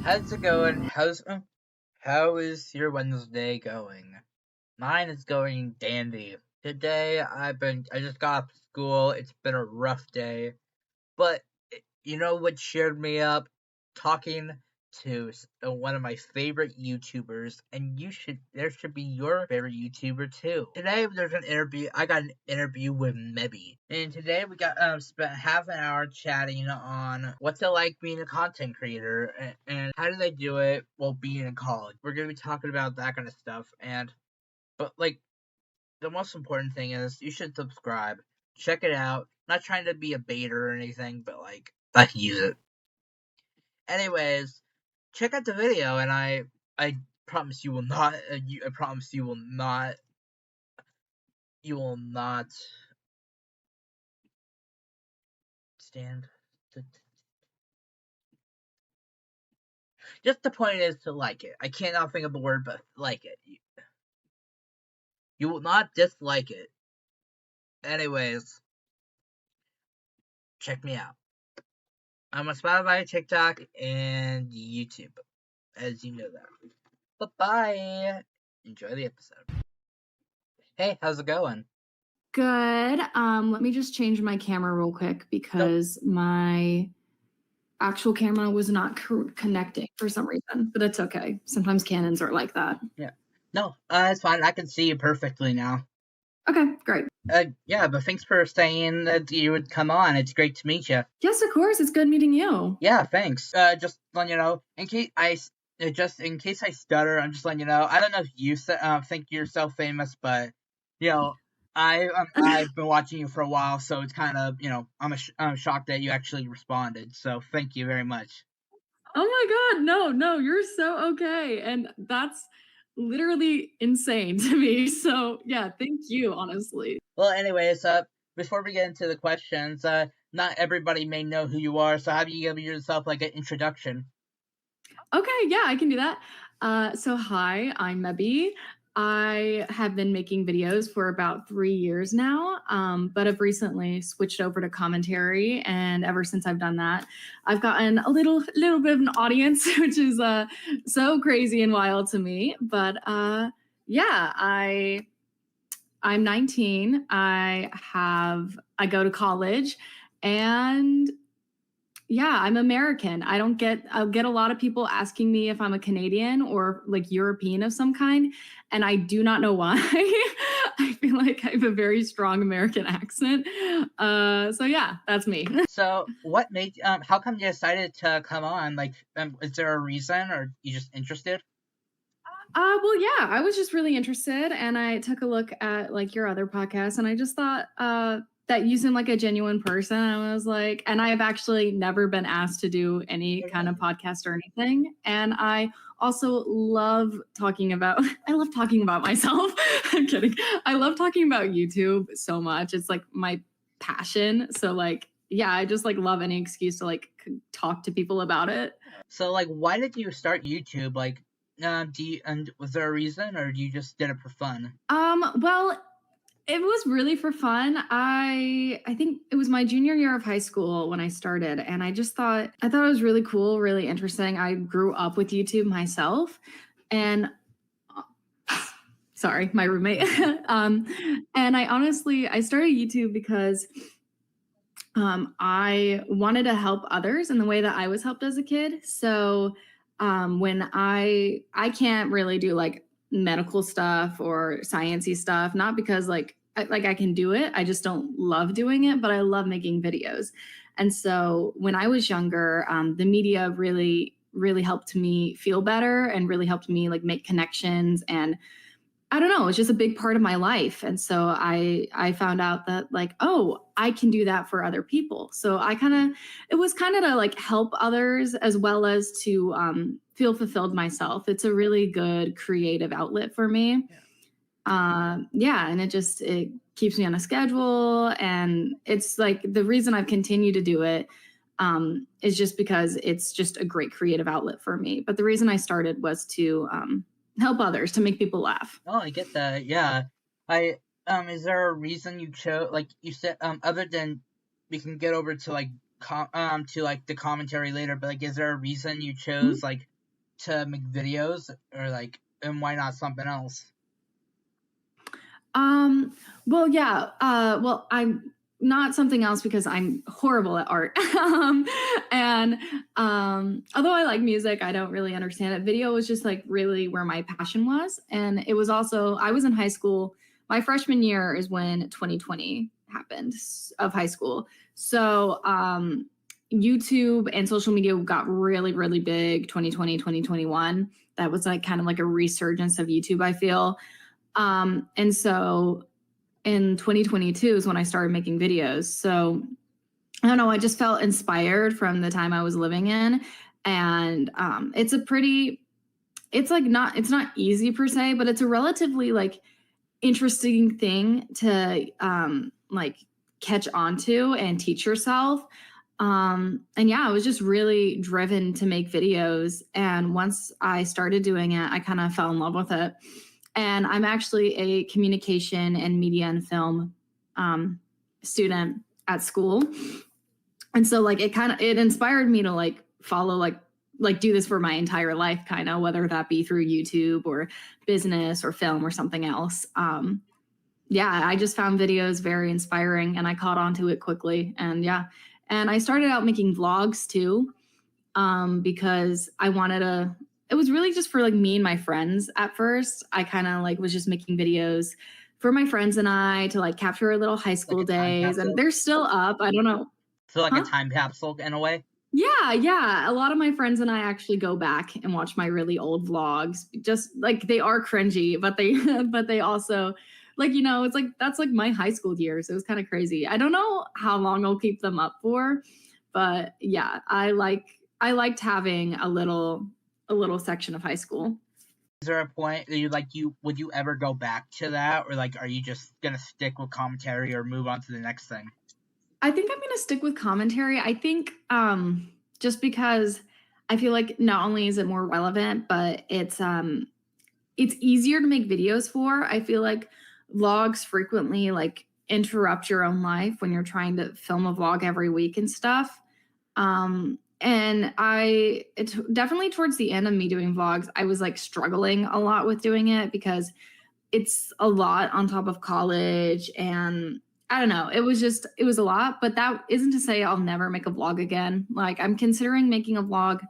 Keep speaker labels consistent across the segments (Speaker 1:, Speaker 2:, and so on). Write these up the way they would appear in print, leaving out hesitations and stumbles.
Speaker 1: How's it going? How is your Wednesday going? Mine is going dandy. Today I just got off school. It's been a rough day, but you know what cheered me up? Talking to one of my favorite YouTubers, and there should be your favorite YouTuber too. Today there's an interview. I got an interview with Mebby, and today we got spent half an hour chatting on what's it like being a content creator and how do they do it while being in college. We're gonna be talking about that kind of stuff, but like the most important thing is you should subscribe. Check it out. Not trying to be a baiter or anything, but like I can use it. Anyways, check out the video, and I promise you will not. I promise you will not. You will not stand. Just the point is to like it. I cannot think of the word, but like it. You will not dislike it. Anyways, check me out. I'm on Spotify, TikTok, and YouTube, as you know that. But bye. Enjoy the episode. Hey, how's it going?
Speaker 2: Good. Let me just change my camera real quick because my actual camera was not connecting for some reason, but it's okay. Sometimes Canons are like that.
Speaker 1: Yeah. No, it's fine. I can see you perfectly now.
Speaker 2: Okay, great.
Speaker 1: Yeah, but thanks for saying that you would come on. It's great to meet you.
Speaker 2: Yes, of course. It's good meeting you.
Speaker 1: Yeah, thanks. Just letting you know, in case I stutter, I'm just letting you know. I don't know if you think you're so famous, but you know, I've been watching you for a while, so it's kind of I'm shocked that you actually responded. So thank you very much.
Speaker 2: Oh my God, no, you're so okay, and that's literally insane to me. So yeah, thank you, honestly.
Speaker 1: Well, anyways, before we get into the questions, not everybody may know who you are, so how do you give yourself like an introduction?
Speaker 2: Okay, yeah, I can do that. So hi, I'm Mebby. I have been making videos for about 3 years now, but I've recently switched over to commentary, and ever since I've done that, I've gotten a little bit of an audience, which is so crazy and wild to me. But yeah, I'm 19. I go to college, and yeah, I'm American. I'll get a lot of people asking me if I'm a Canadian or like European of some kind, and I do not know why. I feel like I have a very strong American accent. So yeah, that's me.
Speaker 1: So what made how come you decided to come on? Like, is there a reason, or you just interested?
Speaker 2: Well, yeah, I was just really interested, and I took a look at like your other podcast, and I just thought that you seem like a genuine person. I was like, and I have actually never been asked to do any kind of podcast or anything. And I also love talking about, I love talking about myself. I'm kidding. I love talking about YouTube so much. It's like my passion. So like, yeah, I just like love any excuse to like talk to people about it.
Speaker 1: So like, why did you start YouTube? Like, was there a reason, or you just did it for fun?
Speaker 2: Well, it was really for fun. I think it was my junior year of high school when I started, and I thought it was really cool, really interesting. I grew up with YouTube myself, and sorry, my roommate. And I started YouTube because I wanted to help others in the way that I was helped as a kid. So when I can't really do like medical stuff or sciencey stuff, not because I can do it. I just don't love doing it, but I love making videos. And so when I was younger, the media really, really helped me feel better and really helped me like make connections. And I don't know, it's just a big part of my life. And so I found out that like, oh, I can do that for other people. So it was kind of to like help others as well as to feel fulfilled myself. It's a really good creative outlet for me. Yeah. And it keeps me on a schedule. And it's like the reason I've continued to do it is just because it's just a great creative outlet for me. But the reason I started was to help others, to make people laugh.
Speaker 1: Oh, I get that. Yeah. Is there a reason you chose, like you said, other than we can get over to like to like the commentary later, but like, is there a reason you
Speaker 2: Mhm.
Speaker 1: chose like to make videos, or like, and why not something else?
Speaker 2: Well, yeah. Well, I'm not something else because I'm horrible at art. And although I like music, I don't really understand it. Video was just like really where my passion was. And it was also, I was in high school. My freshman year is when 2020 happened of high school. So YouTube and social media got really, really big 2020, 2021. That was like kind of like a resurgence of YouTube, I feel. And so in 2022 is when I started making videos. So I don't know, I just felt inspired from the time I was living in. And it's a pretty, it's like not, it's not easy per se, but it's a relatively like interesting thing to like catch onto and teach yourself. And yeah, I was just really driven to make videos. And once I started doing it, I kind of fell in love with it. And I'm actually a communication and media and film student at school. And so like it inspired me to like follow like do this for my entire life, kind of, whether that be through YouTube or business or film or something else. Yeah, I just found videos very inspiring and I caught on to it quickly. And yeah, and I started out making vlogs too, because I wanted to, it was really just for like me and my friends at first. I kind of like was just making videos for my friends and I to like capture our little high school
Speaker 1: Like a time
Speaker 2: days. And
Speaker 1: capsule?
Speaker 2: they're still up. I don't know.
Speaker 1: So like a
Speaker 2: Huh?
Speaker 1: time capsule in a way?
Speaker 2: Yeah, yeah. A lot of my friends and I actually go back and watch my really old vlogs. Just like they are cringy, but they but they also like, you know, it's like that's like my high school years. It was kind of crazy. I don't know how long I'll keep them up for, but yeah, I liked having a little section of high school.
Speaker 1: Is there a point that you would you ever go back to that, or like, are you just gonna stick with commentary or move on to the next thing?
Speaker 2: I think I'm gonna stick with commentary. I think just because I feel like not only is it more relevant, but it's easier to make videos for. I feel like vlogs frequently like interrupt your own life when you're trying to film a vlog every week and stuff. And it's definitely towards the end of me doing vlogs, I was like struggling a lot with doing it because it's a lot on top of college and I don't know. It was a lot, but that isn't to say I'll never make a vlog again. Like I'm considering making a vlog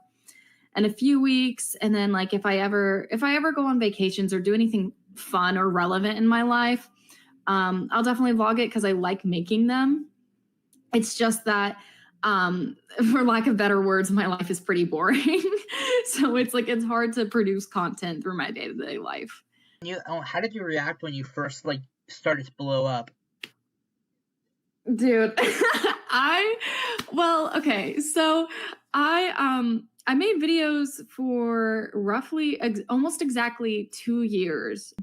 Speaker 2: in a few weeks and then like if I ever go on vacations or do anything fun or relevant in my life, I'll definitely vlog it because I like making them. It's just that for lack of better words, my life is pretty boring. So it's like it's hard to produce content through my day-to-day life.
Speaker 1: How did you react when you first like started to blow up?
Speaker 2: Dude, okay. So I made videos for roughly almost exactly 2 years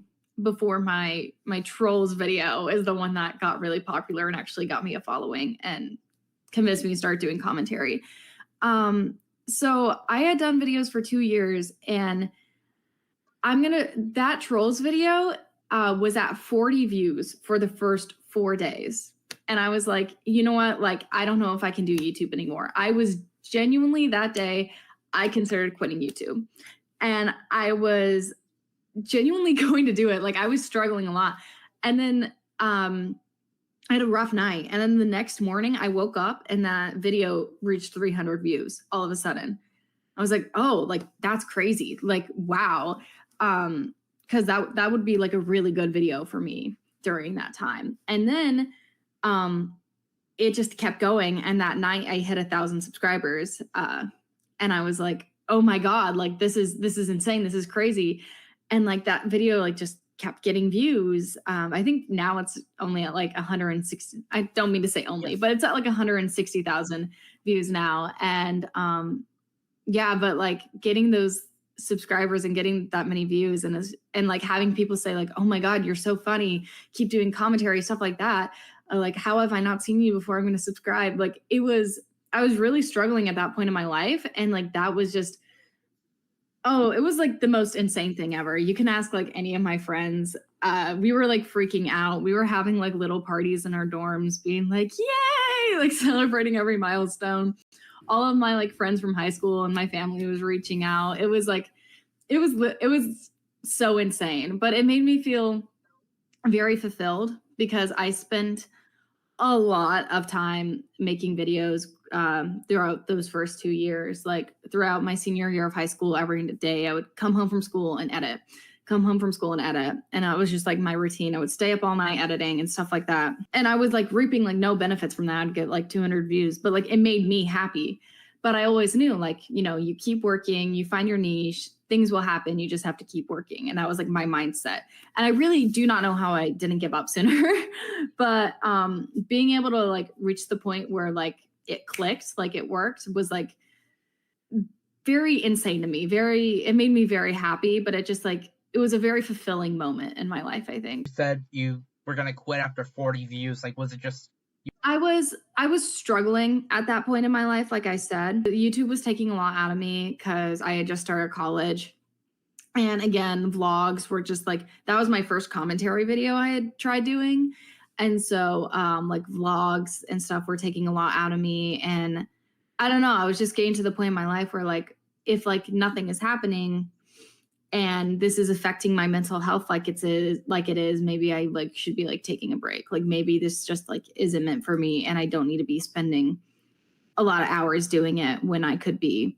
Speaker 2: before my trolls video is the one that got really popular and actually got me a following and convinced me to start doing commentary. So I had done videos for 2 years and that trolls video was at 40 views for the first 4 days. And I was like, you know what? Like, I don't know if I can do YouTube anymore. I was genuinely that day, I considered quitting YouTube. And I was genuinely going to do it. Like, I was struggling a lot. And then I had a rough night. And then the next morning, I woke up and that video reached 300 views all of a sudden. I was like, oh, like, that's crazy. Like, wow. Because that would be like a really good video for me during that time. And then it just kept going. And that night I hit 1,000 subscribers. And I was like, oh my God, like this is insane. This is crazy. And like that video, like just kept getting views. I think now it's only at like 160. I don't mean to say only, but it's at like 160,000 views now. And yeah, but like getting those subscribers and getting that many views and like having people say like, oh my God, you're so funny, keep doing commentary, stuff like that. Like, how have I not seen you before? I'm going to subscribe. Like I was really struggling at that point in my life. And like, that was just, oh, it was like the most insane thing ever. You can ask like any of my friends. We were like freaking out. We were having like little parties in our dorms being like, yay, like celebrating every milestone. All of my like friends from high school and my family was reaching out. It was like, it was so insane, but it made me feel very fulfilled because I spent a lot of time making videos throughout those first 2 years. Like throughout my senior year of high school, every day I would come home from school and edit, come home from school and edit. And that was just like my routine. I would stay up all night editing and stuff like that. And I was like reaping like no benefits from that. I'd get like 200 views, but like it made me happy. But I always knew like, you know, you keep working, you find your niche, things will happen. You just have to keep working. And that was like my mindset. And I really do not know how I didn't give up sooner. But being able to like reach the point where like it clicked, like it worked, was like very insane to me. It made me very happy, but it just like, it was a very fulfilling moment in my life, I think.
Speaker 1: You said you were going to quit after 40 views. Like, was it just...
Speaker 2: I was struggling at that point in my life. Like I said, YouTube was taking a lot out of me because I had just started college. And again, vlogs were just like, that was my first commentary video I had tried doing. And so like vlogs and stuff were taking a lot out of me. And I don't know, I was just getting to the point in my life where like, if like nothing is happening and this is affecting my mental health like it is, maybe I like should be like taking a break. Like maybe this just like isn't meant for me and I don't need to be spending a lot of hours doing it when I could be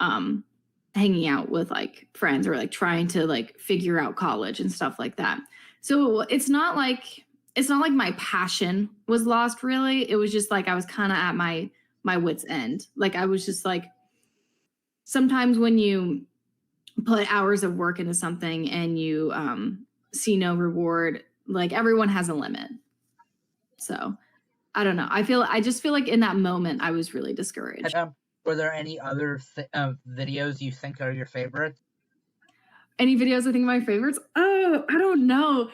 Speaker 2: hanging out with like friends or like trying to like figure out college and stuff like that. So it's not like my passion was lost really. It was just like I was kind of at my wit's end. Like I was just like, sometimes when you put hours of work into something and you see no reward, like everyone has a limit. So I don't know. I just feel like in that moment I was really discouraged.
Speaker 1: Were there any other videos you think are your favorites?
Speaker 2: Any videos I think are my favorites? Oh, I don't know.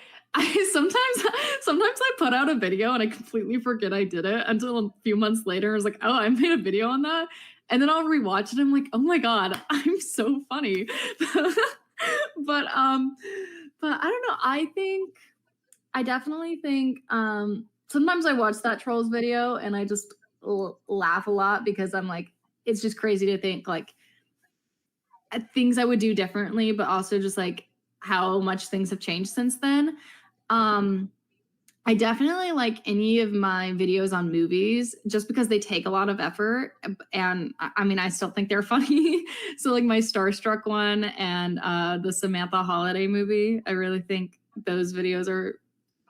Speaker 2: Sometimes I put out a video and I completely forget I did it until a few months later. I was like, oh, I made a video on that. And then I'll rewatch it. I'm like, oh my God, I'm so funny. But I don't know. I definitely think sometimes I watch that Trolls video and I just laugh a lot because I'm like, it's just crazy to think like things I would do differently, but also just like how much things have changed since then. I definitely like any of my videos on movies just because they take a lot of effort. And I mean, I still think they're funny. So like my Starstruck one and the Samantha Holiday movie, I really think those videos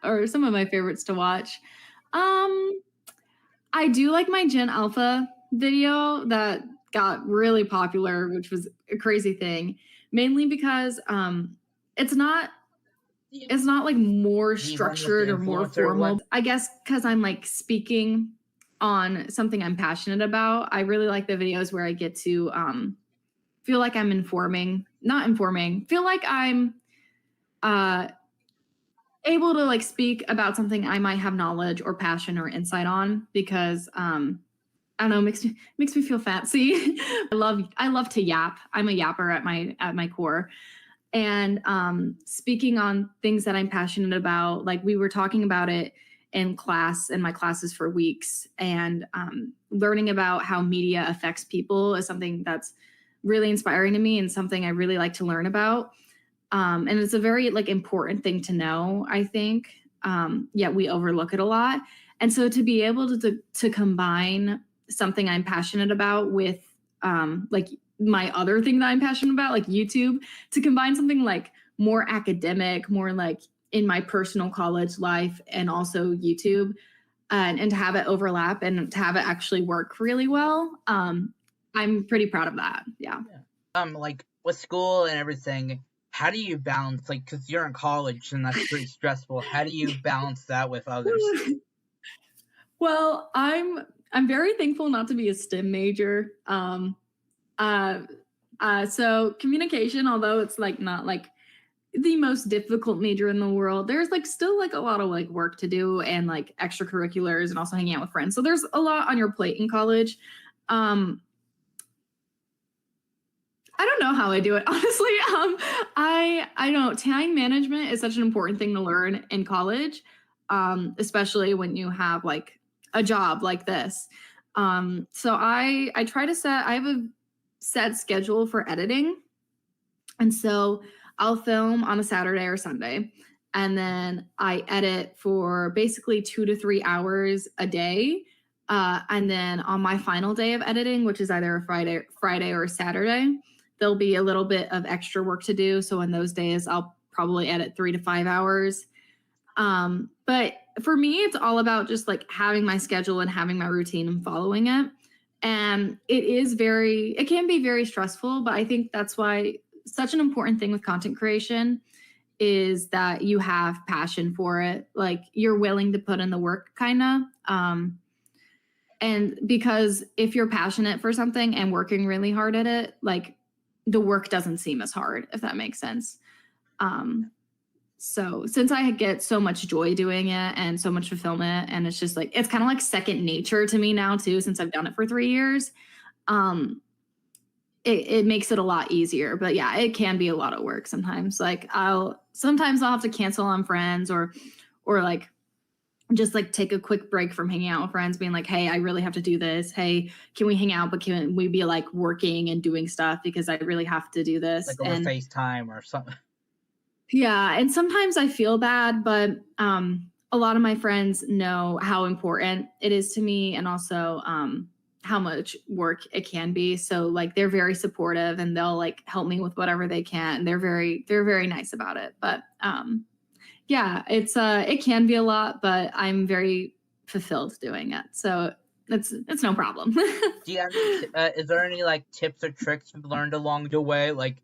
Speaker 2: are some of my favorites to watch. I do like my Gen Alpha video that got really popular, which was a crazy thing, mainly because it's not like more structured or more formal. I guess because I'm like speaking on something I'm passionate about. I really like the videos where I get to feel like I'm feel like I'm able to like speak about something I might have knowledge or passion or insight on because I don't know, makes me feel fancy. I love to yap. I'm a yapper at my core. And speaking on things that I'm passionate about, like we were talking about it in my classes for weeks, and learning about how media affects people is something that's really inspiring to me and something I really like to learn about. And it's a very like important thing to know, I think. Yet we overlook it a lot. And so to be able to combine something I'm passionate about with like my other thing that I'm passionate about, like YouTube, to combine something like more academic, more like in my personal college life and also YouTube, and to have it overlap and to have it actually work really well. I'm pretty proud of that. Yeah.
Speaker 1: Like with school and everything, how do you balance, like, because you're in college and that's pretty stressful, how do you balance that with others?
Speaker 2: Well, I'm very thankful not to be a STEM major. So communication, although it's like not like the most difficult major in the world, there's like still like a lot of like work to do and like extracurriculars and also hanging out with friends. So there's a lot on your plate in college. I don't know how I do it, honestly. I don't know. Time management is such an important thing to learn in college, especially when you have like a job like this. So I try to I have a set schedule for editing. And so I'll film on a Saturday or Sunday, and then I edit for basically 2 to 3 hours a day. And then on my final day of editing, which is either a Friday or a Saturday, there'll be a little bit of extra work to do. So in those days, I'll probably edit 3 to 5 hours. But for me, it's all about just like having my schedule and having my routine and following it. And it can be very stressful, but I think that's why such an important thing with content creation is that you have passion for it. Like you're willing to put in the work kind of. And because if you're passionate for something and working really hard at it, like the work doesn't seem as hard, if that makes sense. So since I get so much joy doing it and so much fulfillment, and it's just like, it's kind of like second nature to me now too, since I've done it for 3 years, it makes it a lot easier. But yeah, it can be a lot of work sometimes. Like sometimes I'll have to cancel on friends or like just like take a quick break from hanging out with friends, being like, hey, I really have to do this. Hey, can we hang out? But can we be like working and doing stuff because I really have to do this?
Speaker 1: Like over FaceTime or something.
Speaker 2: Yeah. And sometimes I feel bad, but a lot of my friends know how important it is to me, and also how much work it can be. So like they're very supportive and they'll like help me with whatever they can. They're very nice about it. But yeah, it can be a lot, but I'm very fulfilled doing it. So it's no problem.
Speaker 1: Do you have is there any like tips or tricks you've learned along the way, like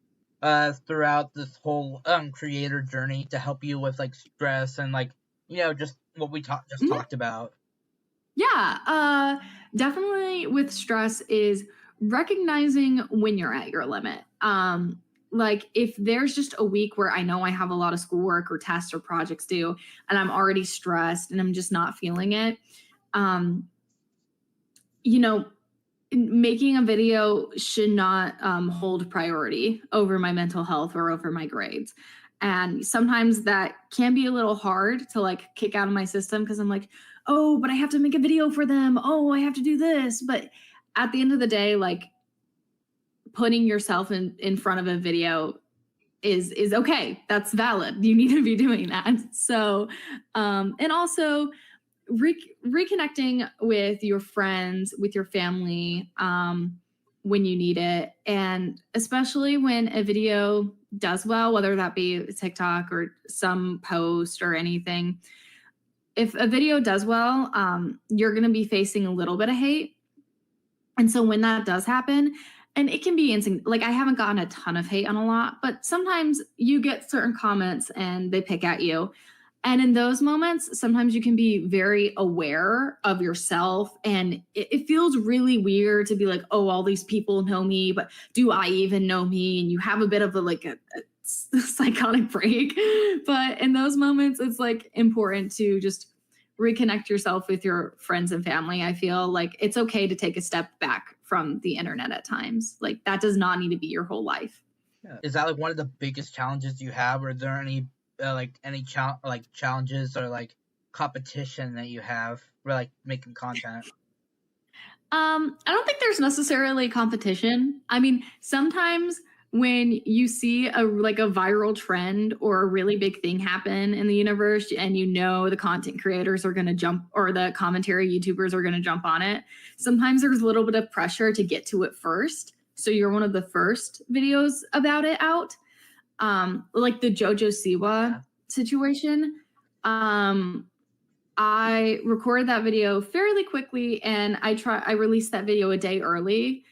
Speaker 1: throughout this whole creator journey to help you with like stress and like, just what we talked about?
Speaker 2: Yeah, definitely with stress is recognizing when you're at your limit. Like if there's just a week where I know I have a lot of schoolwork or tests or projects due and I'm already stressed and I'm just not feeling it, making a video should not hold priority over my mental health or over my grades. And sometimes that can be a little hard to like kick out of my system because I'm like, oh, but I have to make a video for them. Oh, I have to do this. But at the end of the day, like putting yourself in front of a video is okay. That's valid. You need to be doing that. So, and also reconnecting with your friends, with your family, when you need it. And especially when a video does well, whether that be TikTok or some post or anything, if a video does well, you're going to be facing a little bit of hate. And so when that does happen, and it can be like I haven't gotten a ton of hate on a lot, but sometimes you get certain comments and they pick at you. And in those moments, sometimes you can be very aware of yourself, and it feels really weird to be like, oh, all these people know me, but do I even know me? And you have a bit of a psychotic break. But in those moments, it's like important to just reconnect yourself with your friends and family. I feel like it's okay to take a step back from the internet at times. Like that does not need to be your whole life.
Speaker 1: Yeah. Is that like one of the biggest challenges you have, or are there any challenges or like competition that you have for like making content?
Speaker 2: I don't think there's necessarily competition. I mean, sometimes when you see a viral trend or a really big thing happen in the universe and the content creators are going to jump, or the commentary YouTubers are going to jump on it, sometimes there's a little bit of pressure to get to it first. So you're one of the first videos about it out. Like the JoJo Siwa situation. I recorded that video fairly quickly, and I released that video a day early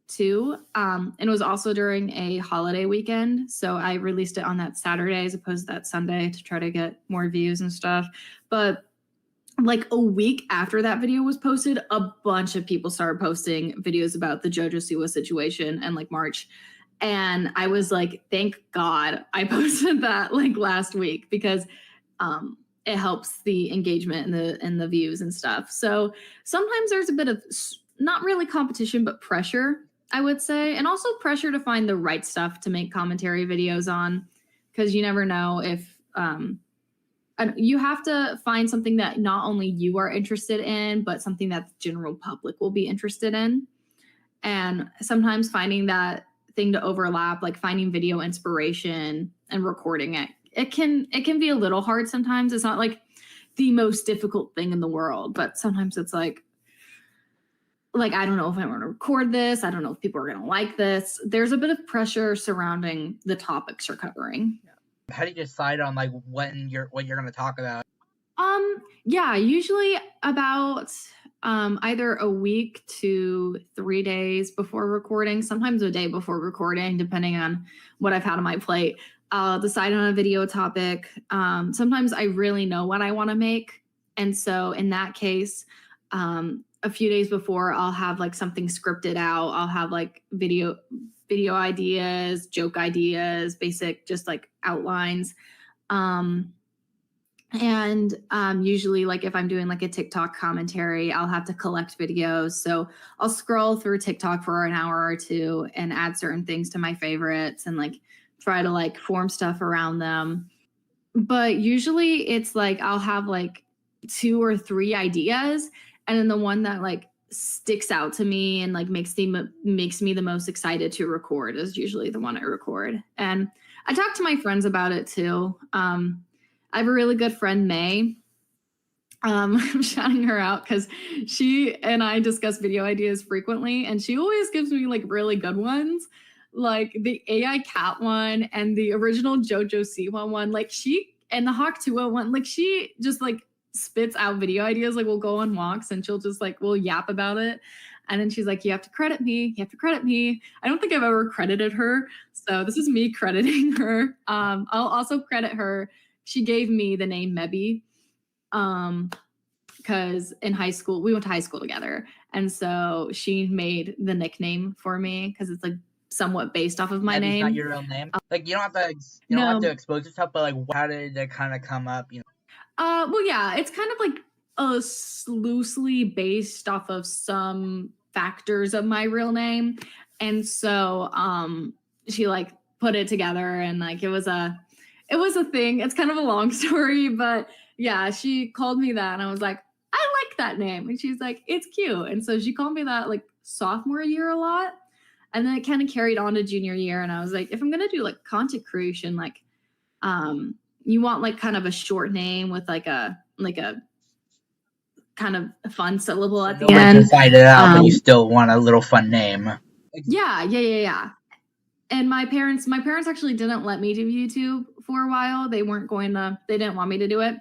Speaker 2: too. And it was also during a holiday weekend. So I released it on that Saturday as opposed to that Sunday to try to get more views and stuff. But like a week after that video was posted, a bunch of people started posting videos about the JoJo Siwa situation and like March. And I was like, thank God I posted that like last week, because it helps the engagement and the views and stuff. So sometimes there's a bit of not really competition, but pressure, I would say. And also pressure to find the right stuff to make commentary videos on, because you never know if you have to find something that not only you are interested in, but something that the general public will be interested in. And sometimes finding that thing to overlap, like finding video inspiration and recording it, it can be a little hard sometimes. It's not like the most difficult thing in the world, but sometimes it's like I don't know if I want to record this. I don't know if people are going to like this. There's a bit of pressure surrounding the topics you're covering.
Speaker 1: How do you decide on like what you're going to talk about?
Speaker 2: Yeah, usually about either a week to 3 days before recording, sometimes a day before recording, depending on what I've had on my plate. I'll decide on a video topic. Sometimes I really know what I want to make. And so in that case, a few days before, I'll have like something scripted out. I'll have like video ideas, joke ideas, basic just like outlines. And usually, like if I'm doing like a TikTok commentary, I'll have to collect videos. So I'll scroll through TikTok for an hour or two and add certain things to my favorites and like try to like form stuff around them. But usually it's like I'll have like 2 or 3 ideas, and then the one that like sticks out to me and like makes me the most excited to record is usually the one I record. And I talk to my friends about it too. I have a really good friend, May. I'm shouting her out because she and I discuss video ideas frequently, and she always gives me like really good ones, like the AI cat one and the original JoJo Siwa one. Like she and the Hawk 201 one, like she just like spits out video ideas. Like we'll go on walks and she'll just like we'll yap about it. And then she's like, you have to credit me. You have to credit me. I don't think I've ever credited her. So this is me crediting her. I'll also credit her. She gave me the name Mebby because in high school, we went to high school together. And so she made the nickname for me because it's like somewhat based off of my
Speaker 1: Mebby's
Speaker 2: name.
Speaker 1: Not your real name. Like you don't have to expose yourself, but like how did it kind of come up?
Speaker 2: Well, yeah, it's kind of like loosely based off of some factors of my real name. And so she like put it together and like it was a thing. It's kind of a long story, but yeah, she called me that and I was like, I like that name. And she's like, it's cute. And so she called me that like sophomore year a lot. And then it kind of carried on to junior year. And I was like, if I'm going to do like content creation, like, you want like kind of a short name with like a kind of fun syllable at the end.
Speaker 1: Decide it out, but you still want a little fun name.
Speaker 2: Yeah. And my parents actually didn't let me do YouTube for a while. They didn't want me to do it.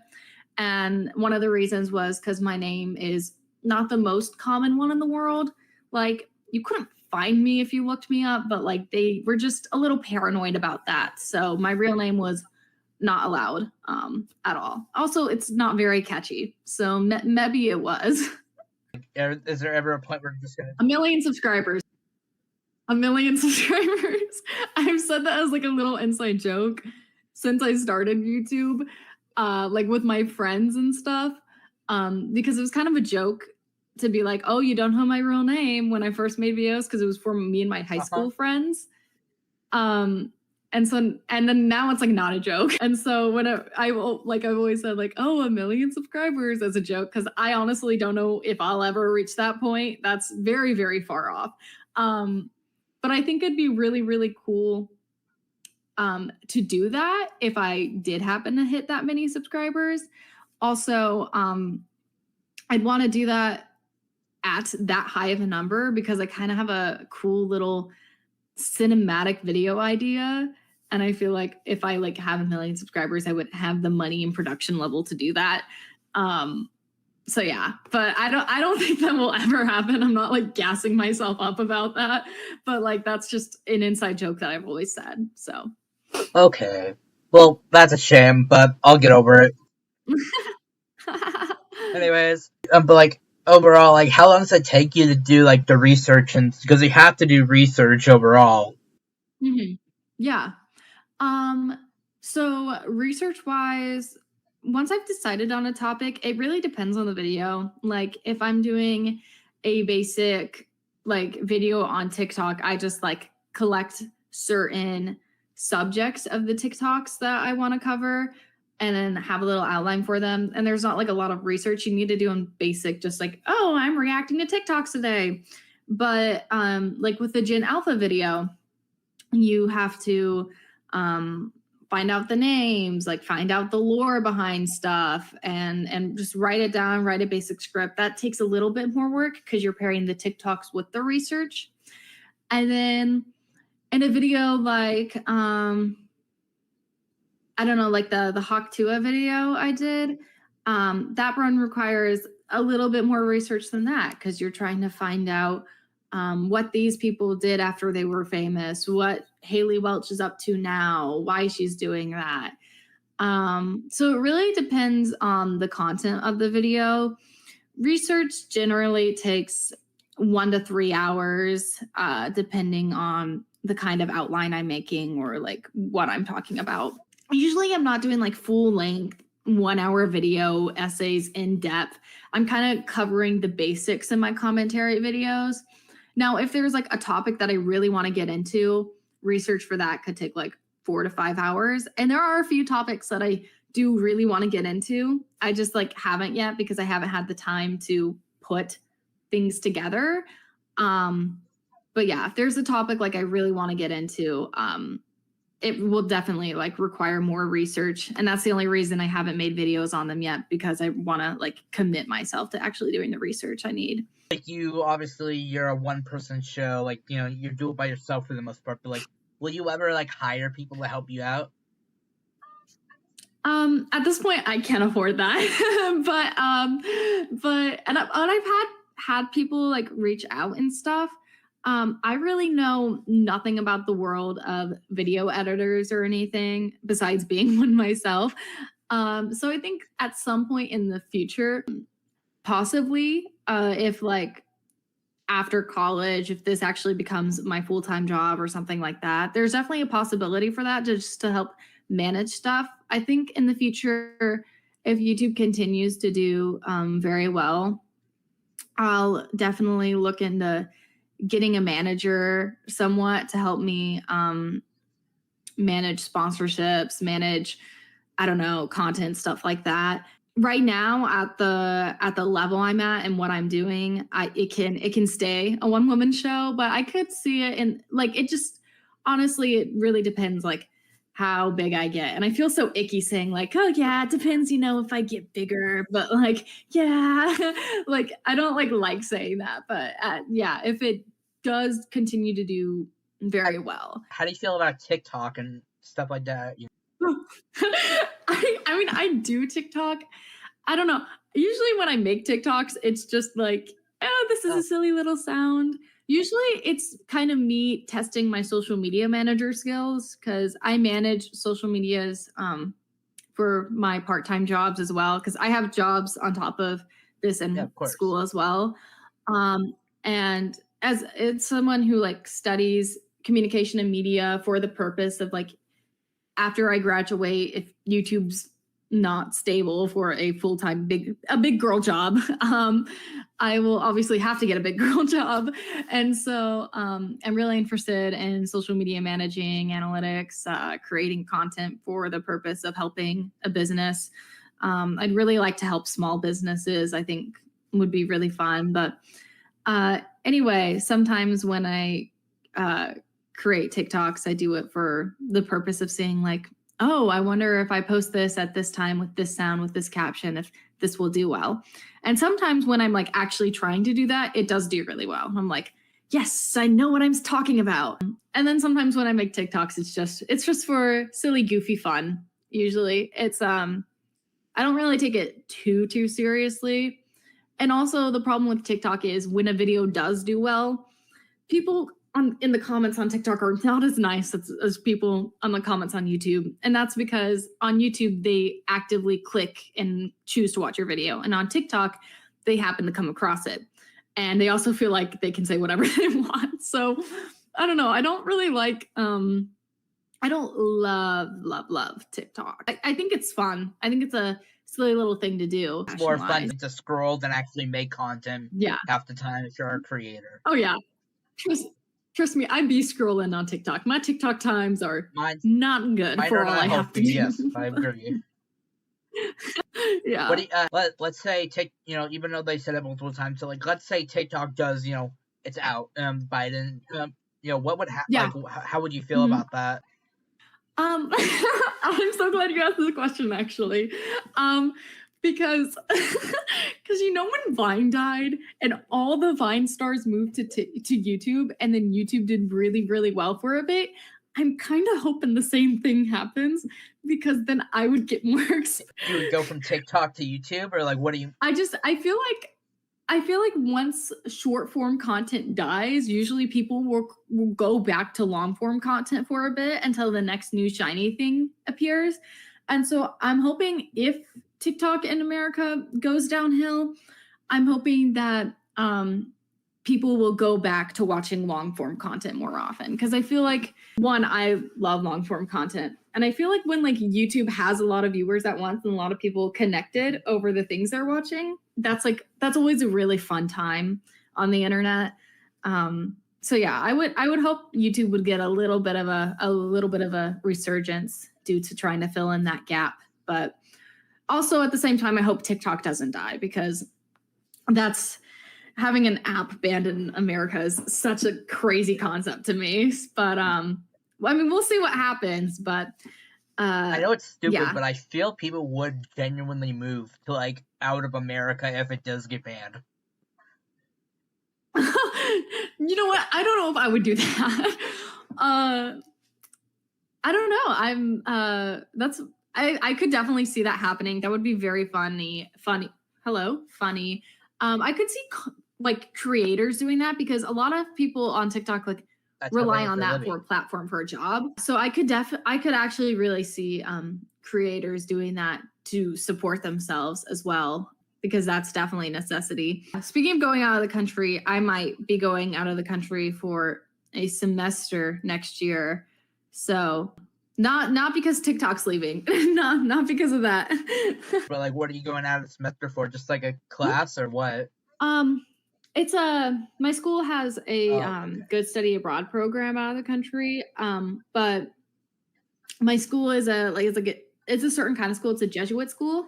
Speaker 2: And one of the reasons was because my name is not the most common one in the world. Like you couldn't find me if you looked me up, but like they were just a little paranoid about that. So my real name was not allowed at all. Also, it's not very catchy. So maybe it was.
Speaker 1: Is there ever a point where you're just gonna...
Speaker 2: 1 million subscribers. 1 million subscribers. I've said that as like a little inside joke since I started YouTube, like with my friends and stuff, because it was kind of a joke to be like, oh, you don't know my real name when I first made videos because it was for me and my high school friends. And then now it's like not a joke. And so when I've always said like, oh, 1 million subscribers as a joke, because I honestly don't know if I'll ever reach that point. That's very, very far off. But I think it'd be really, really cool to do that if I did happen to hit that many subscribers. Also, I'd want to do that at that high of a number because I kind of have a cool little cinematic video idea. And I feel like if I like have 1 million subscribers, I would have the money and production level to do that. So yeah, but I don't think that will ever happen. I'm not like gassing myself up about that, but like that's just an inside joke that I've always said. So
Speaker 1: okay, well that's a shame, but I'll get over it. Anyways, but like overall, like how long does it take you to do like the research, and because you have to do research overall?
Speaker 2: Mm-hmm. Yeah. So research wise, once I've decided on a topic, it really depends on the video. Like if I'm doing a basic like video on TikTok, I just like collect certain subjects of the TikToks that I want to cover. and then have a little outline for them. And there's not like a lot of research you need to do on basic, just like, oh, I'm reacting to TikToks today. But like with the Gen Alpha video, you have to find out the names, like find out the lore behind stuff, and just write it down, write a basic script. That takes a little bit more work because you're pairing the TikToks with the research. And then in a video like I don't know, like the Hawk Tua video I did, that run requires a little bit more research than that because you're trying to find out what these people did after they were famous, what Haley Welch is up to now, why she's doing that. So it really depends on the content of the video. Research generally takes 1 to 3 hours, depending on the kind of outline I'm making or like what I'm talking about. Usually I'm not doing like full length 1 hour video essays in depth. I'm kind of covering the basics in my commentary videos. Now, if there's like a topic that I really want to get into, research for that could take like 4 to 5 hours. And there are a few topics that I do really want to get into. I just like haven't yet because I haven't had the time to put things together. But yeah, if there's a topic like I really want to get into, it will definitely like require more research. And that's the only reason I haven't made videos on them yet, because I want to like commit myself to actually doing the research I need.
Speaker 1: Like you, obviously, you're a one-person show. Like, you know, you do it by yourself for the most part. But like, will you ever like hire people to help you out?
Speaker 2: At this point, I can't afford that. but I've had people like reach out and stuff. I really know nothing about the world of video editors or anything besides being one myself. So I think at some point in the future, possibly, if like after college, if this actually becomes my full-time job or something like that, there's definitely a possibility for that just to help manage stuff. I think in the future, if YouTube continues to do very well, I'll definitely look into getting a manager somewhat to help me manage sponsorships, manage, I don't know, content, stuff like that. Right now at the level I'm at and what I'm doing, it can stay a one-woman show, but I could see it in like, it just, honestly, it really depends like how big I get. And I feel so icky saying like, oh yeah, it depends, you know, if I get bigger, but like, yeah, like I don't like saying that, but yeah, if it does continue to do very well.
Speaker 1: How do you feel about TikTok and stuff like that? You
Speaker 2: know? I mean, I do TikTok. I don't know. Usually when I make TikToks, it's just like, oh, this is a silly little sound. Usually it's kind of me testing my social media manager skills because I manage social medias for my part-time jobs as well, because I have jobs on top of this and school as well. And as it's someone who like studies communication and media for the purpose of like, after I graduate, if YouTube's not stable for a full-time big girl job, I will obviously have to get a big girl job. And so I'm really interested in social media managing, analytics, creating content for the purpose of helping a business. I'd really like to help small businesses. I think would be really fun. But anyway, sometimes when I create TikToks, I do it for the purpose of seeing like, oh, I wonder if I post this at this time with this sound, with this caption, if this will do well. And sometimes when I'm like actually trying to do that, it does do really well. I'm like, yes, I know what I'm talking about. And then sometimes when I make TikToks, it's just for silly, goofy fun. Usually it's, I don't really take it too seriously. And also the problem with TikTok is when a video does do well, people in the comments on TikTok are not as nice as people on the comments on YouTube. And that's because on YouTube, they actively click and choose to watch your video. And on TikTok, they happen to come across it. And they also feel like they can say whatever they want. So I don't know. I don't really like, I don't love TikTok. I think it's fun. I think it's a silly little thing to do.
Speaker 1: It's more fun to scroll than actually make content.
Speaker 2: Yeah.
Speaker 1: Half the time if you're a creator.
Speaker 2: Oh yeah. Trust me, I be scrolling on TikTok. My TikTok times are not good for all I have to do.
Speaker 1: Yes, I agree.
Speaker 2: Yeah.
Speaker 1: What do you, let's say even though they said it multiple times, so like let's say TikTok does, it's out, Biden, what would
Speaker 2: Yeah.
Speaker 1: how would you feel about that?
Speaker 2: I'm so glad you asked this question, actually. Because when Vine died and all the Vine stars moved to YouTube, and then YouTube did really, really well for a bit, I'm kind of hoping the same thing happens, because then I would get more
Speaker 1: You would go from TikTok to YouTube, or like what do you?
Speaker 2: I feel like once short form content dies, usually people will go back to long form content for a bit until the next new shiny thing appears. And so I'm hoping, if TikTok in America goes downhill, I'm hoping that people will go back to watching long form content more often, because I feel like, one, I love long form content, and I feel like when like YouTube has a lot of viewers at once and a lot of people connected over the things they're watching, that's always a really fun time on the internet. So yeah, I would hope YouTube would get a little bit of a resurgence due to trying to fill in that gap. But also at the same time, I hope TikTok doesn't die, because that's having an app banned in America is such a crazy concept to me. But we'll see what happens. But
Speaker 1: I know it's stupid,
Speaker 2: yeah.
Speaker 1: but I feel people would genuinely move to like out of America if it does get banned.
Speaker 2: You know what? I don't know if I would do that. I don't know. I could definitely see that happening. That would be very funny. Funny. I could see like creators doing that, because a lot of people on TikTok rely on that for a platform for a job. So I could actually really see creators doing that to support themselves as well, because that's definitely a necessity. Speaking of going out of the country, I might be going out of the country for a semester next year. So not because TikTok's leaving, not because of that.
Speaker 1: But like, what are you going out of the semester for? Just like a class or what?
Speaker 2: It's my school has a good study abroad program out of the country. But my school is it's a certain kind of school. It's a Jesuit school,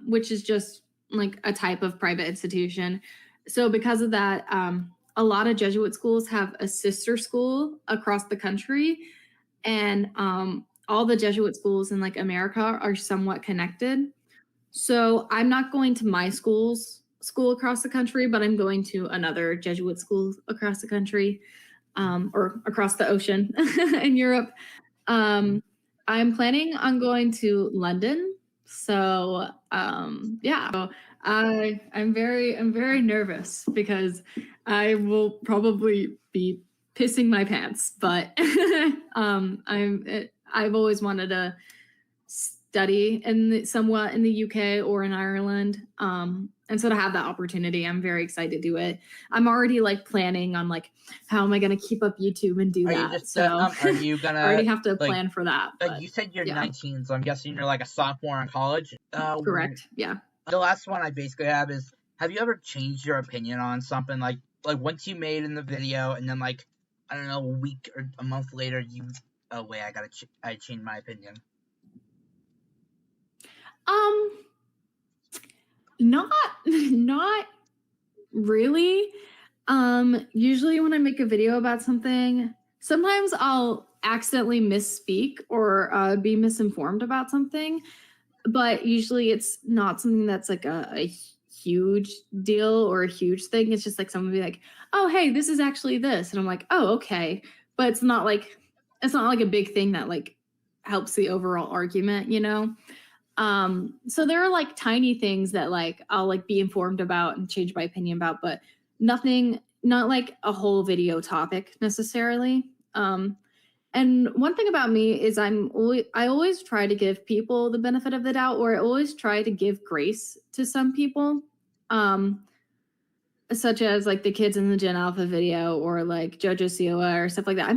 Speaker 2: which is just like a type of private institution. So because of that, a lot of Jesuit schools have a sister school across the country, and all the Jesuit schools in like America are somewhat connected. So I'm not going to my school across the country, but I'm going to another Jesuit school across the country, or across the ocean in Europe. I'm planning on going to London. So yeah, so I'm very nervous, because I will probably be pissing my pants, but I've always wanted to study somewhat in the UK or in Ireland. And so to have that opportunity, I'm very excited to do it. I'm already like planning on like, how am I going to keep up YouTube and do that?
Speaker 1: Are you gonna?
Speaker 2: I already have to plan for that.
Speaker 1: You said you're 19, so I'm guessing you're like a sophomore in college.
Speaker 2: Correct. Yeah.
Speaker 1: The last one I basically have is: have you ever changed your opinion on something, like once you made in the video, and then like, I don't know, a week or a month later, wait, I changed my opinion.
Speaker 2: Not really. Usually when I make a video about something, sometimes I'll accidentally misspeak or be misinformed about something, but usually it's not something that's like a huge deal or a huge thing. It's just like someone be like, oh, hey, this is actually this. And I'm like, oh, okay. But it's not like a big thing that like helps the overall argument, you know? So there are like tiny things that like I'll like be informed about and change my opinion about, but not like a whole video topic necessarily. And one thing about me is I always try to give people the benefit of the doubt, or I always try to give grace to some people. Such as like the kids in the Gen Alpha video, or like Jojo Siwa or stuff like that.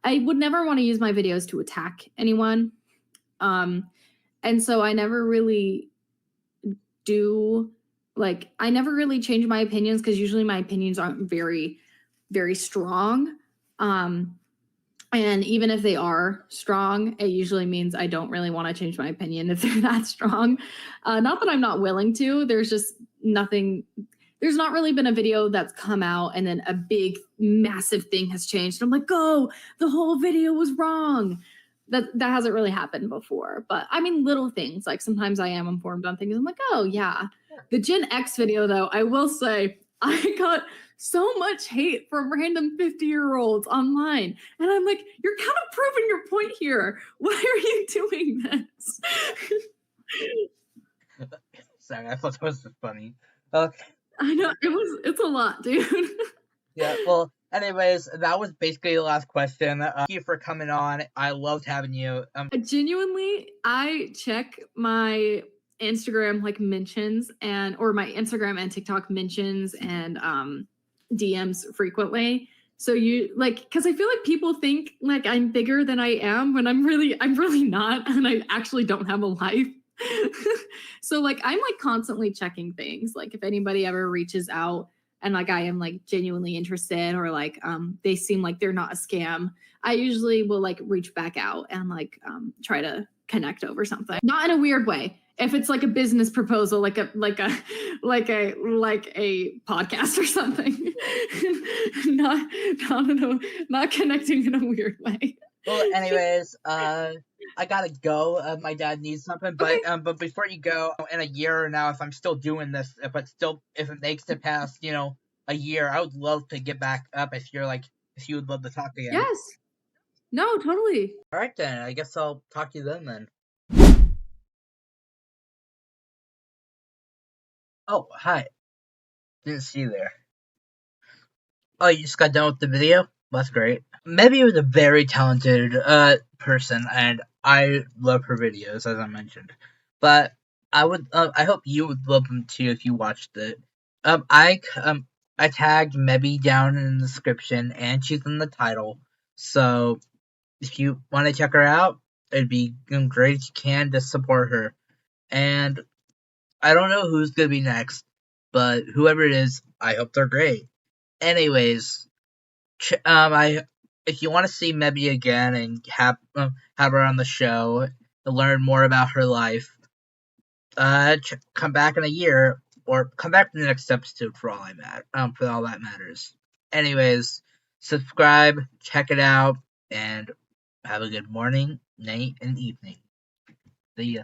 Speaker 2: I would never want to use my videos to attack anyone. And so I never really change my opinions, because usually my opinions aren't very, very strong. I And even if they are strong, it usually means I don't really want to change my opinion if they're that strong. Not that I'm not willing to, there's just nothing, there's not really been a video that's come out and then a big, massive thing has changed. I'm like, oh, the whole video was wrong. That hasn't really happened before. But I mean, little things, like sometimes I am informed on things. I'm like, oh, yeah. The Gen X video, though, I will say, I got so much hate from random 50-year-olds online. And I'm like, you're kind of proving your point here. Why are you doing this?
Speaker 1: Sorry, I thought that was funny. Okay.
Speaker 2: I know, it's a lot, dude.
Speaker 1: Yeah, well, anyways, that was basically the last question. Thank you for coming on. I loved having you.
Speaker 2: Genuinely, I check my Instagram like mentions or my Instagram and TikTok mentions and DMs frequently. So you like, because I feel like people think like I'm bigger than I am when I'm really not, and I actually don't have a life. So like I'm like constantly checking things. Like if anybody ever reaches out and like I am like genuinely interested, or like they seem like they're not a scam, I usually will like reach back out and like try to connect over something. Not in a weird way. If it's like a business proposal, like a podcast or something. not connecting in a weird way.
Speaker 1: Well, anyways, I gotta go. My dad needs something, but
Speaker 2: Okay.
Speaker 1: but before you go, in a year now, if I'm still doing this, if it makes it past, a year, I would love to get back up if you would love to talk again.
Speaker 2: Yes. No, totally.
Speaker 1: All right then. I guess I'll talk to you then. Oh, hi. Didn't see you there. Oh, you just got done with the video? That's great. Mebby was a very talented person, and I love her videos, as I mentioned. But I hope you would love them too if you watched it. I tagged Mebby down in the description, and she's in the title. So if you want to check her out, it'd be great if you can to support her. And I don't know who's gonna be next, but whoever it is, I hope they're great. Anyways, if you want to see Mebby again and have her on the show to learn more about her life, come back in a year or come back to the next episode for all that matters. Anyways, subscribe, check it out, and have a good morning, night, and evening. See ya.